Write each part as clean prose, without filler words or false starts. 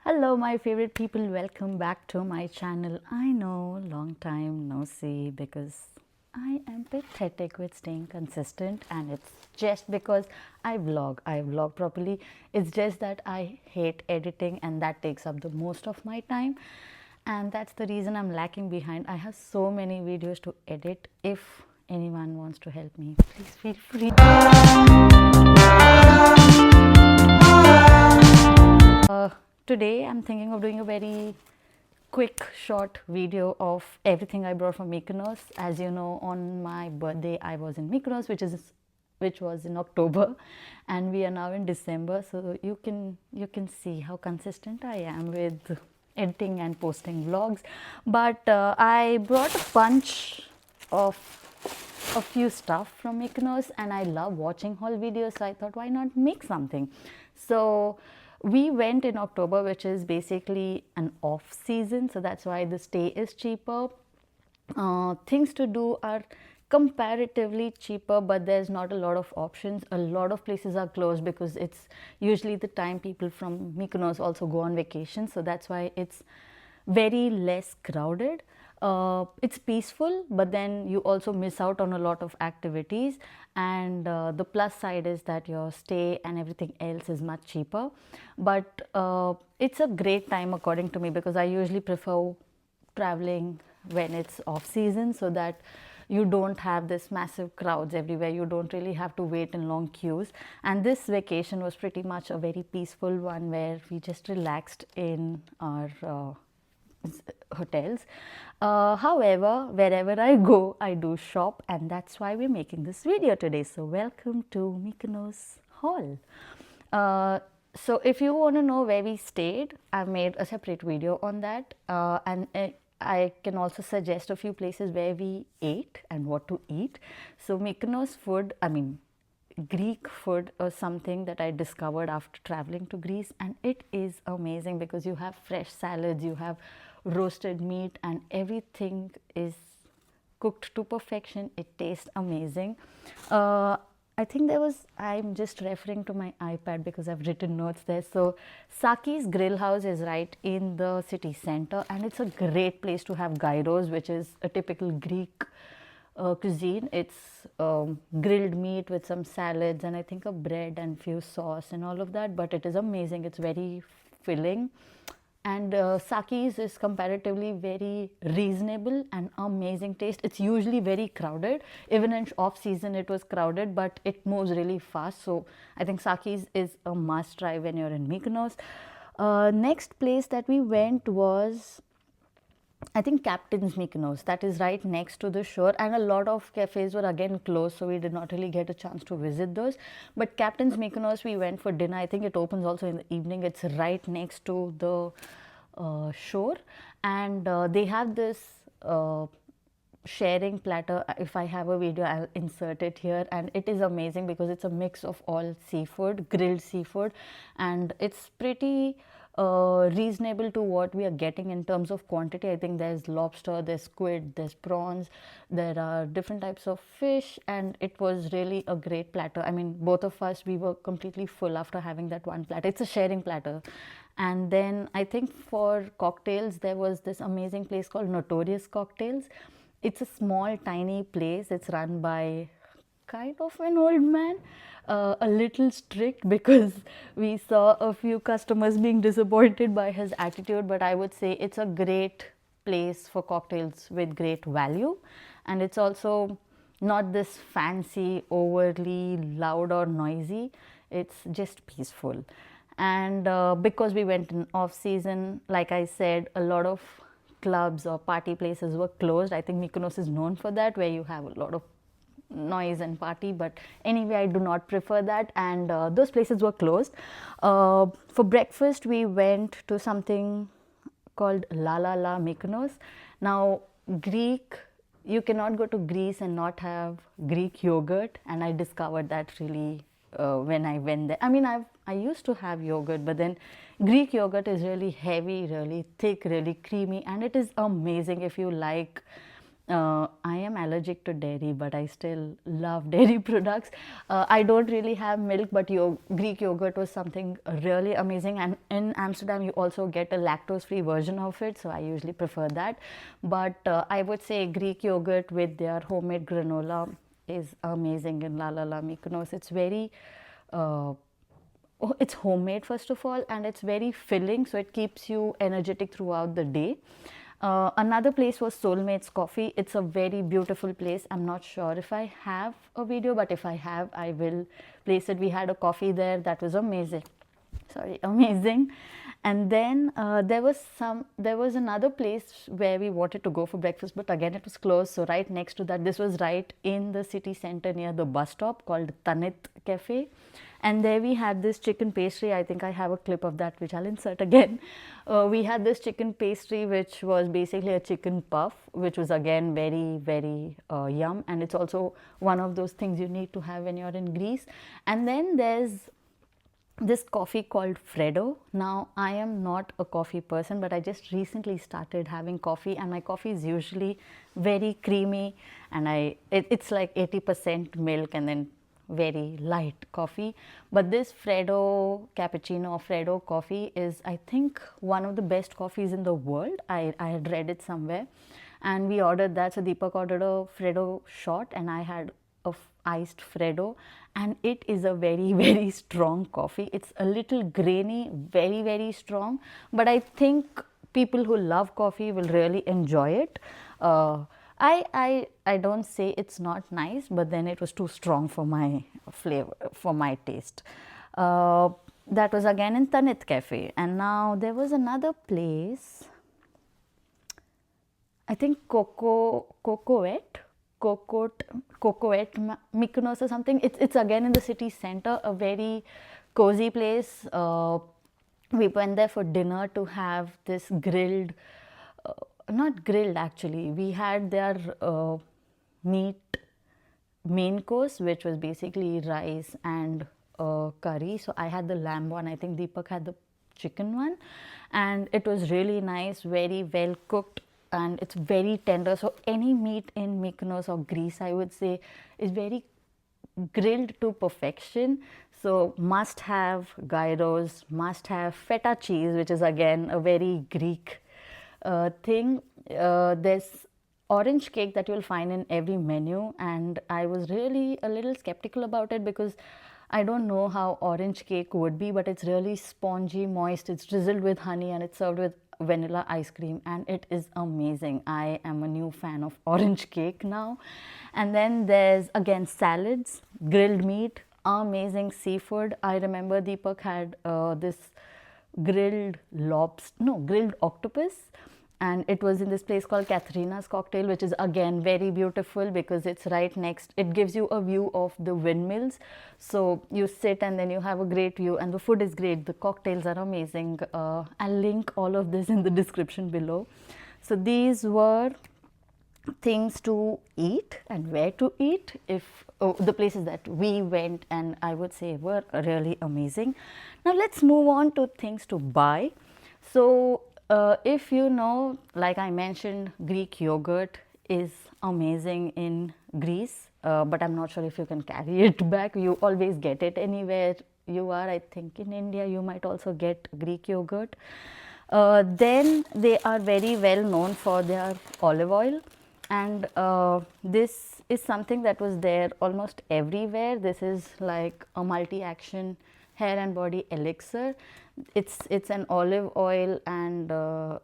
Hello my favorite people, welcome back to my channel. I know, long time no see because I am pathetic with staying consistent, and it's just because I vlog properly. It's just that I hate editing and that takes up the most of my time, and that's the reason I'm lacking behind. I have so many videos to edit. If anyone wants to help me, please feel free. Today I'm thinking of doing a very quick short video of everything I brought from Mykonos. As you know, on my birthday I was in Mykonos, which was in October, and we are now in December, so you can see how consistent I am with editing and posting vlogs. But I brought a bunch of a few stuff from Mykonos, and I love watching haul videos, so I thought, why not make something? So we went in October, which is basically an off season, so that's why the stay is cheaper. Things to do are comparatively cheaper, but there's not a lot of options. A lot of places are closed because it's usually the time people from Mykonos also go on vacation, so that's why it's very less crowded. It's peaceful, but then you also miss out on a lot of activities, and the plus side is that your stay and everything else is much cheaper. But it's a great time according to me, because I usually prefer traveling when it's off season, so that you don't have this massive crowds everywhere. You don't really have to wait in long queues, and this vacation was pretty much a very peaceful one where we just relaxed in our hotels. However, wherever I go, I do shop, and that's why we're making this video today. So welcome to Mykonos haul. So if you want to know where we stayed, I've made a separate video on that, and I can also suggest a few places where we ate and what to eat. So Mykonos food, Greek food was something that I discovered after traveling to Greece, and it is amazing because you have fresh salads, you have roasted meat, and everything is cooked to perfection. It tastes amazing. I think I'm just referring to my iPad because I've written notes there. So Saki's Grill House is right in the city center, and it's a great place to have gyros, which is a typical Greek cuisine. It's grilled meat with some salads and I think a bread and few sauce and all of that, but it is amazing. It's very filling, and Saki's is comparatively very reasonable and amazing taste. It's usually very crowded. Even in off season it was crowded, but it moves really fast, so I think Saki's is a must try when you're in Mykonos. Next place that we went was, I think, Captain's Mykonos. That is right next to the shore, and a lot of cafes were again closed, so we did not really get a chance to visit those. But Captain's Mykonos, we went for dinner. I think it opens also in the evening. It's right next to the shore, and they have this sharing platter. If I have a video, I'll insert it here, and it is amazing because it's a mix of all seafood, grilled seafood, and it's pretty reasonable to what we are getting in terms of quantity. I think there's lobster, there's squid, there's prawns, there are different types of fish, and it was really a great platter. I mean, both of us, we were completely full after having that one platter. It's a sharing platter. And then I think for cocktails, there was this amazing place called Notorious Cocktails. It's a small tiny place. It's run by kind of an old man, a little strict because we saw a few customers being disappointed by his attitude, but I would say it's a great place for cocktails with great value, and it's also not this fancy, overly loud or noisy. It's just peaceful. And because we went in off season, like I said, a lot of clubs or party places were closed. I think Mykonos is known for that, where you have a lot of noise and party, but anyway, I do not prefer that, and those places were closed. For breakfast, we went to something called La La La Mykonos. Now, you cannot go to Greece and not have Greek yogurt, and I discovered that really when I went there. I mean, I used to have yogurt, but then Greek yogurt is really heavy, really thick, really creamy, and it is amazing if you like I am allergic to dairy, but I still love dairy products. I don't really have milk, but Greek yogurt was something really amazing. And in Amsterdam, you also get a lactose-free version of it, so I usually prefer that. But I would say Greek yogurt with their homemade granola is amazing in La La La Mykonos. It's very it's homemade first of all, and it's very filling, so it keeps you energetic throughout the day. Another place was Soulmates Coffee. It's a very beautiful place. I'm not sure if I have a video, but if I have, I will place it. We had a coffee there that was amazing. Sorry, amazing. And then there was another place where we wanted to go for breakfast, but again it was closed. So right next to that, this was right in the city center near the bus stop, called Tanit Cafe. And there we had this chicken pastry. I think I have a clip of that which I'll insert again. We had this chicken pastry which was basically a chicken puff, which was again very yum, and it's also one of those things you need to have when you're in Greece. And then there's this coffee called Freddo. Now, I am not a coffee person, but I just recently started having coffee, and my coffee is usually very creamy, and it's like 80% milk and then very light coffee. But this Freddo cappuccino or Freddo coffee is, I think, one of the best coffees in the world. I had read it somewhere, and we ordered that. So Deepak ordered a Freddo shot, and I had a iced Freddo, and it is a very strong coffee. It's a little grainy, very strong, but I think people who love coffee will really enjoy it. I don't say it's not nice, but then it was too strong for my flavor, for my taste. That was again in Tanit Cafe. And now there was another place, I think Cocoet Mykonos or something. It's again in the city center, a very cozy place. We went there for dinner to have this grilled, not grilled actually. We had their meat main course, which was basically rice and curry. So I had the lamb one. I think Deepak had the chicken one, and it was really nice, very well cooked, and it's very tender. So any meat in Mykonos or Greece, I would say, is very grilled to perfection. So must have gyros, must have feta cheese, which is again a very Greek thing. There's orange cake that you'll find in every menu, and I was really a little skeptical about it because I don't know how orange cake would be, but it's really spongy, moist. It's drizzled with honey and it's served with vanilla ice cream, and it is amazing. I am a new fan of orange cake now. And then there's again salads, grilled meat, amazing seafood. I remember Deepak had this grilled octopus, and it was in this place called Katharina's Cocktail, which is again very beautiful because it's right next. It gives you a view of the windmills, so you sit and then you have a great view, and the food is great. The cocktails are amazing. I'll link all of this in the description below. So these were things to eat and where to eat, the places that we went, and I would say were really amazing. Now let's move on to things to buy. So if you know, like I mentioned, Greek yogurt is amazing in Greece, but I'm not sure if you can carry it back. You always get it anywhere you are. I think in India you might also get Greek yogurt. Then they are very well known for their olive oil, and this is something that was there almost everywhere. This is like a multi-action hair and body elixir. It's an olive oil, and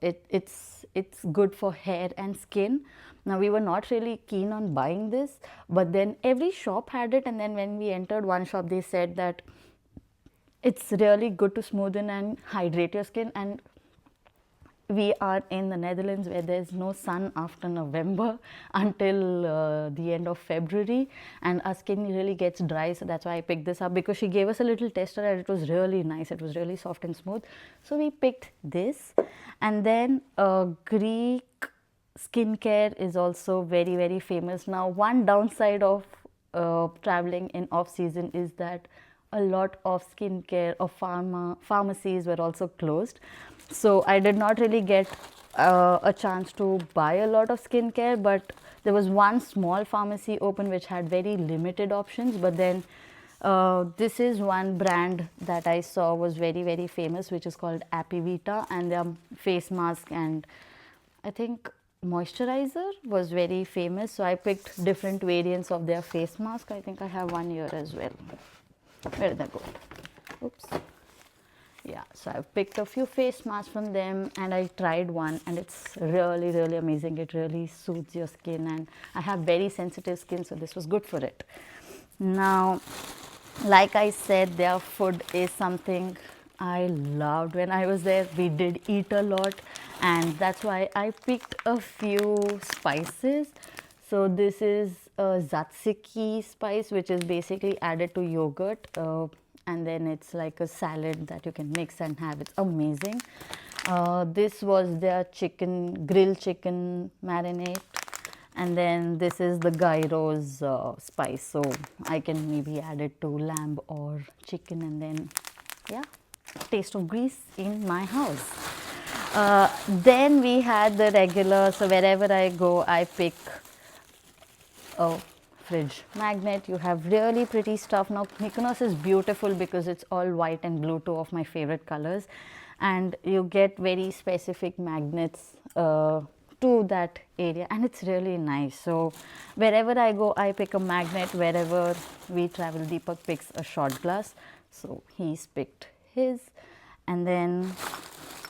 it's good for hair and skin. Now we were not really keen on buying this, but then every shop had it, and then when we entered one shop, they said that it's really good to smoothen and hydrate your skin. And we are in the Netherlands where there's no sun after November until the end of February, and our skin really gets dry. So that's why I picked this up, because she gave us a little tester and it was really nice. It was really soft and smooth. So we picked this. And then Greek skincare is also very famous. Now one downside of traveling in off season is that a lot of skincare or pharmacies were also closed. So I did not really get, a chance to buy a lot of skincare, but there was one small pharmacy open which had very limited options. But then this is one brand that I saw was very, very famous, which is called Apivita, and their face mask and I think moisturizer was very famous. So I picked different variants of their face mask. I think I have one here as well. Where did that go? Oops. Yeah, so I picked a few face masks from them and I tried one, and it's really, really amazing. It really soothes your skin, and I have very sensitive skin, so this was good for it. Now, like I said, their food is something I loved when I was there. We did eat a lot, and that's why I picked a few spices. So this is a tzatziki spice, which is basically added to yogurt, and then it's like a salad that you can mix and have. It's amazing. This was their grilled chicken marinade, and then this is the gyros spice, so I can maybe add it to lamb or chicken, and then yeah, taste of Greece in my house. Then we had the regular, so wherever I go I pick a fridge magnet. You have really pretty stuff. Now Mykonos is beautiful because it's all white and blue, two of my favorite colors, and you get very specific magnets to that area, and it's really nice. So wherever I go I pick a magnet. Wherever we travel, Deepak picks a shot glass, so he's picked his. And then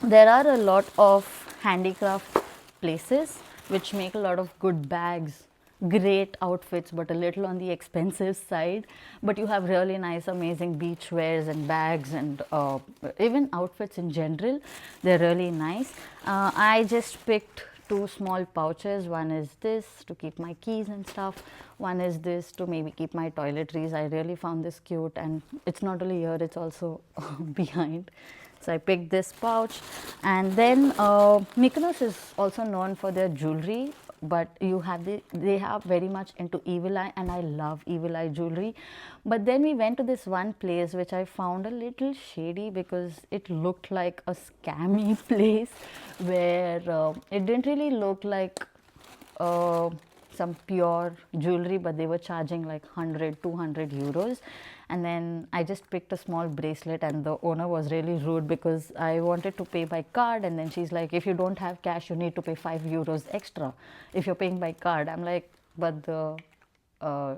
there are a lot of handicraft places which make a lot of good bags, great outfits, but a little on the expensive side. But you have really nice, amazing beach wears and bags, and even outfits in general. They're really nice. I just picked two small pouches. One is this to keep my keys and stuff. One is this to maybe keep my toiletries. I really found this cute, and it's not only here, it's also behind. So I picked this pouch. And then Mykonos is also known for their jewelry, but they have very much into evil eye, and I love evil eye jewelry. But then we went to this one place which I found a little shady because it looked like a scammy place, where it didn't really look like some pure jewelry, but they were charging like 100, 200 euros. And then I just picked a small bracelet, and the owner was really rude because I wanted to pay by card, and then she's like, if you don't have cash, you need to pay 5 euros extra if you're paying by card. I'm like, but the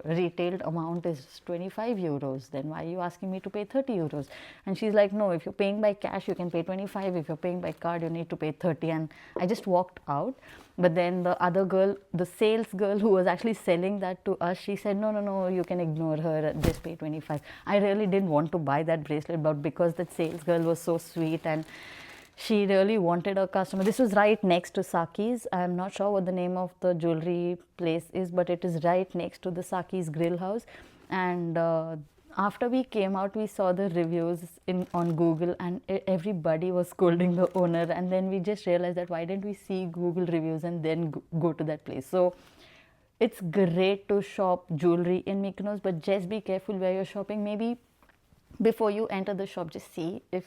retailed amount is 25 euros, then why are you asking me to pay 30 euros? And she's like, no, if you're paying by cash you can pay 25, if you're paying by card you need to pay 30. And I just walked out. But then the other girl, the sales girl who was actually selling that to us, she said, no, you can ignore her, just pay 25. I really didn't want to buy that bracelet, but because that sales girl was so sweet and she really wanted a customer. This was right next to Saki's. I'm not sure what the name of the jewelry place is, but it is right next to the Saki's grill house. And after we came out, we saw the reviews on Google, and everybody was scolding the owner. And then we just realized that why didn't we see Google reviews and then go to that place. So it's great to shop jewelry in Mykonos, but just be careful where you're shopping. Maybe before you enter the shop, just see if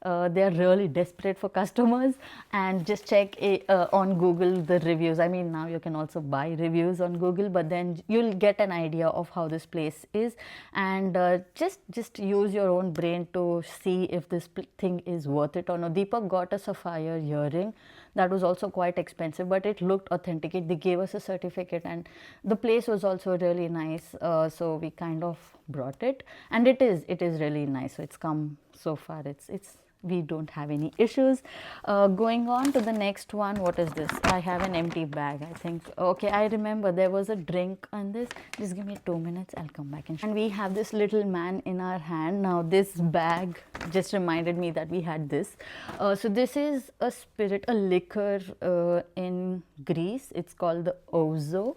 they're really desperate for customers, and just check on Google the reviews. I mean, now you can also buy reviews on Google, but then you'll get an idea of how this place is, and just use your own brain to see if this thing is worth it or not. Deepak got a sapphire earring that was also quite expensive, but it looked authentic. They gave us a certificate, and the place was also really nice, so we kind of brought it, and it is really nice. So it's come so far, it's we don't have any issues. Going on to the next one, what is this? I have an empty bag, I think. Okay, I remember there was a drink on this. Just give me 2 minutes, I'll come back. And we have this little man in our hand. Now this bag just reminded me that we had this. So this is a spirit, a liquor in Greece. It's called the ouzo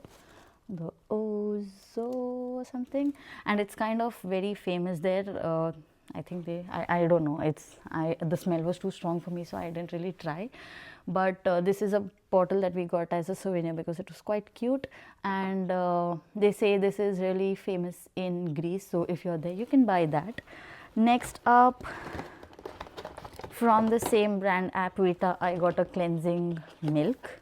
or something, and it's kind of very famous there. I think I don't know, the smell was too strong for me, so I didn't really try. But this is a bottle that we got as a souvenir because it was quite cute, and they say this is really famous in Greece, so if you're there you can buy that. Next up, From the same brand Apvita, I got a cleansing milk.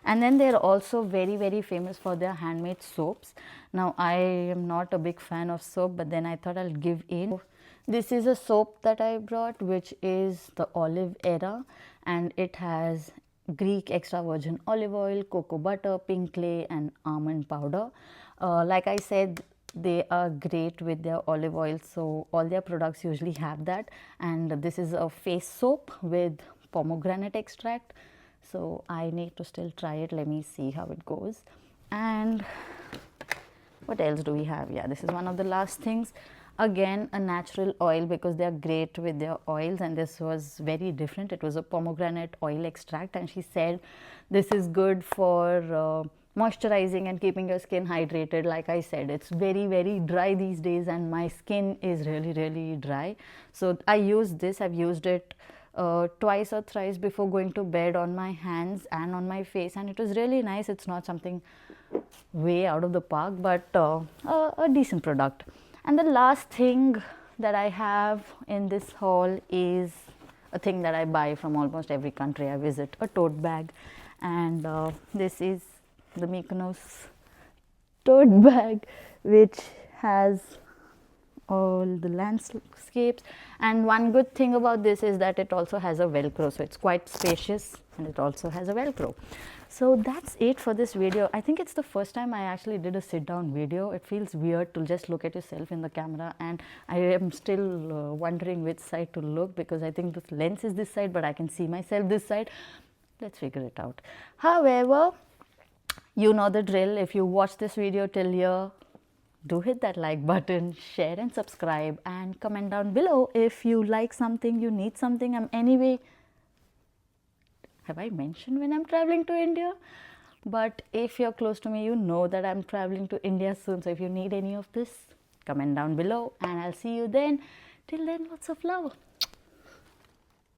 And then they're also very famous for their handmade soaps. Now I am not a big fan of soap, but then I thought I'll give in. This is a soap that I brought, which is the olive era, and it has Greek extra virgin olive oil, cocoa butter, pink clay and almond powder. Like I said, they are great with their olive oil, so all their products usually have that. And this is a face soap with pomegranate extract, so I need to still try it. Let me see how it goes. And what else do we have? Yeah, this is one of the last things. Again, a natural oil, because they are great with their oils, and this was very different. It was a pomegranate oil extract, and she said this is good for moisturizing and keeping your skin hydrated. Like I said, it's very dry these days, and my skin is really dry. So I use this. I've used it twice or thrice before going to bed on my hands and on my face, and it was really nice. It's not something way out of the park, but a decent product. And the last thing that I have in this haul is a thing that I buy from almost every country I visit, a tote bag. And this is the Mykonos tote bag, which has all the landscapes. And one good thing about this is that it also has a velcro, so it's quite spacious, and it also has a velcro. So that's it for this video. I think it's the first time I actually did a sit down video. It feels weird to just look at yourself in the camera, and I am still wondering which side to look, because I think the lens is this side, but I can see myself this side. Let's figure it out. However, you know the drill. If you watch this video till here, do hit that like button, share and subscribe, and comment down below if you like something, you need something. Anyway, have I mentioned when I'm traveling to India? But if you're close to me, you know that I'm traveling to India soon. So if you need any of this, comment down below, and I'll see you then. Till then, lots of love.